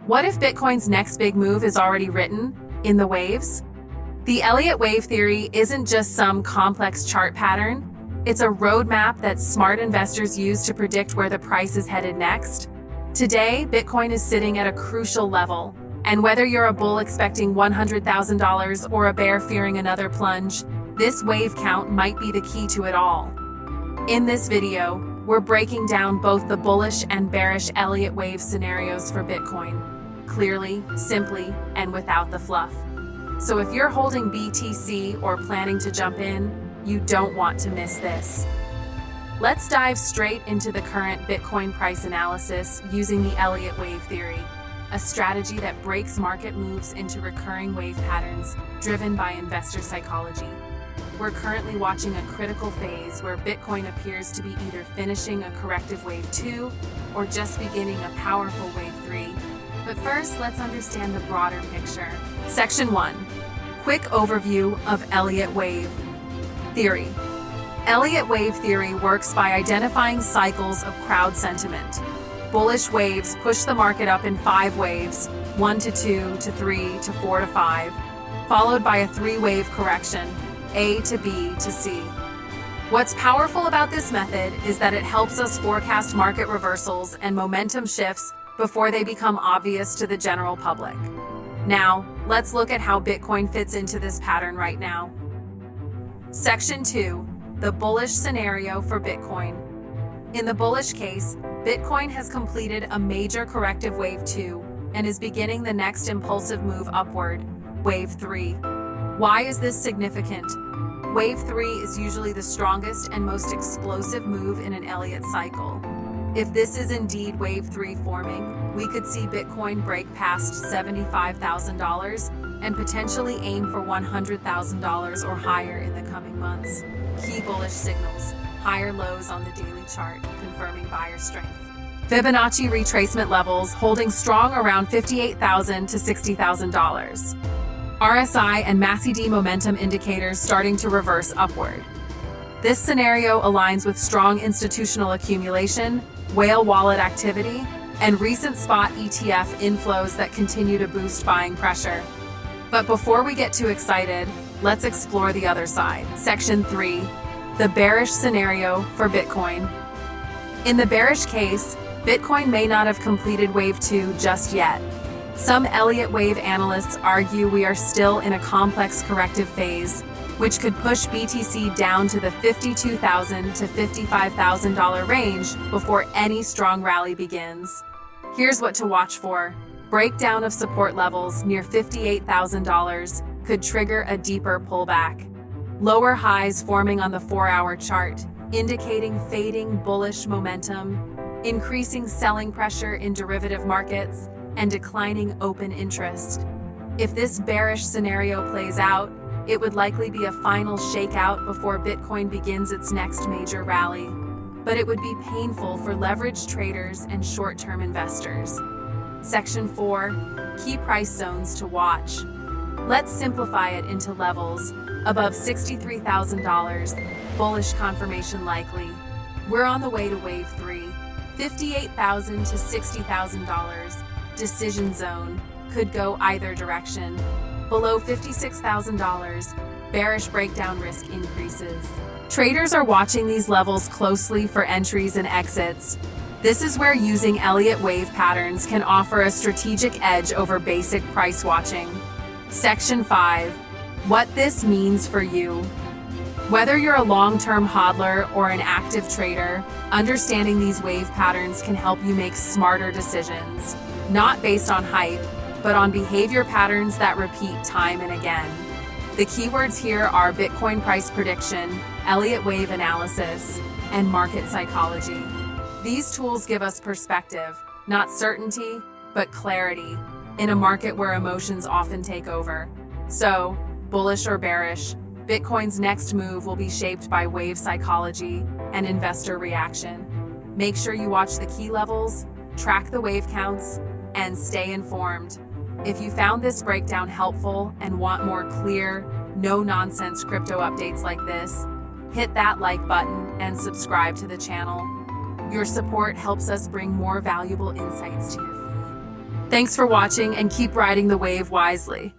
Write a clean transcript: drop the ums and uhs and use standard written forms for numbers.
What if Bitcoin's next big move is already written in the waves? The Elliott Wave Theory isn't just some complex chart pattern. It's a roadmap that smart investors use to predict where the price is headed next. Today, Bitcoin is sitting at a crucial level, and whether you're a bull expecting $100,000 or a bear fearing another plunge, this wave count might be the key to it all. In this video, we're breaking down both the bullish and bearish Elliott Wave scenarios for Bitcoin, clearly, simply, and without the fluff. So if you're holding BTC or planning to jump in, you don't want to miss this. Let's dive straight into the current Bitcoin price analysis using the Elliott Wave Theory, a strategy that breaks market moves into recurring wave patterns driven by investor psychology. We're currently watching a critical phase where Bitcoin appears to be either finishing a corrective wave 2 or just beginning a powerful wave 3. But first, let's understand the broader picture. Section 1. Quick overview of Elliott Wave Theory. Elliott Wave Theory works by identifying cycles of crowd sentiment. Bullish waves push the market up in 5 waves, 1 to 2 to 3 to 4 to 5, followed by a 3-wave correction, A to B to C. What's powerful about this method is that it helps us forecast market reversals and momentum shifts before they become obvious to the general public. Now, let's look at how Bitcoin fits into this pattern right now. Section 2. The bullish scenario for Bitcoin. In the bullish case, Bitcoin has completed a major corrective wave 2 and is beginning the next impulsive move upward, wave 3. Why is this significant? Wave 3 is usually the strongest and most explosive move in an Elliott cycle. If this is indeed wave 3 forming, we could see Bitcoin break past $75,000 and potentially aim for $100,000 or higher in the coming months. Key bullish signals: higher lows on the daily chart, confirming buyer strength. Fibonacci retracement levels holding strong around $58,000 to $60,000. RSI and MACD momentum indicators starting to reverse upward. This scenario aligns with strong institutional accumulation, whale wallet activity, and recent spot ETF inflows that continue to boost buying pressure. But before we get too excited, let's explore the other side. Section 3. The bearish scenario for Bitcoin. In the bearish case, Bitcoin may not have completed wave 2 just yet. Some Elliott Wave analysts argue we are still in a complex corrective phase, which could push BTC down to the $52,000 to $55,000 range before any strong rally begins. Here's what to watch for. Breakdown of support levels near $58,000 could trigger a deeper pullback. Lower highs forming on the 4-hour chart, indicating fading bullish momentum, increasing selling pressure in derivative markets, and declining open interest. If this bearish scenario plays out, it would likely be a final shakeout before Bitcoin begins its next major rally. But it would be painful for leveraged traders and short-term investors. Section 4. Key price zones to watch. Let's simplify it into levels. Above $63,000, bullish confirmation likely. We're on the way to wave 3. $58,000 to $60,000, decision zone, could go either direction. Below $56,000, bearish breakdown risk increases. Traders are watching these levels closely for entries and exits. This is where using Elliott Wave patterns can offer a strategic edge over basic price watching. Section 5. What this means for you. Whether you're a long-term hodler or an active trader, understanding these wave patterns can help you make smarter decisions, not based on hype, but on behavior patterns that repeat time and again. The keywords here are Bitcoin price prediction, Elliott Wave analysis, and market psychology. These tools give us perspective, not certainty, but clarity, in a market where emotions often take over. So, bullish or bearish, Bitcoin's next move will be shaped by wave psychology and investor reaction. Make sure you watch the key levels, track the wave counts, and stay informed. If you found this breakdown helpful and want more clear, no-nonsense crypto updates like this, hit that like button and subscribe to the channel. Your support helps us bring more valuable insights to your feed. Thanks for watching and keep riding the wave wisely.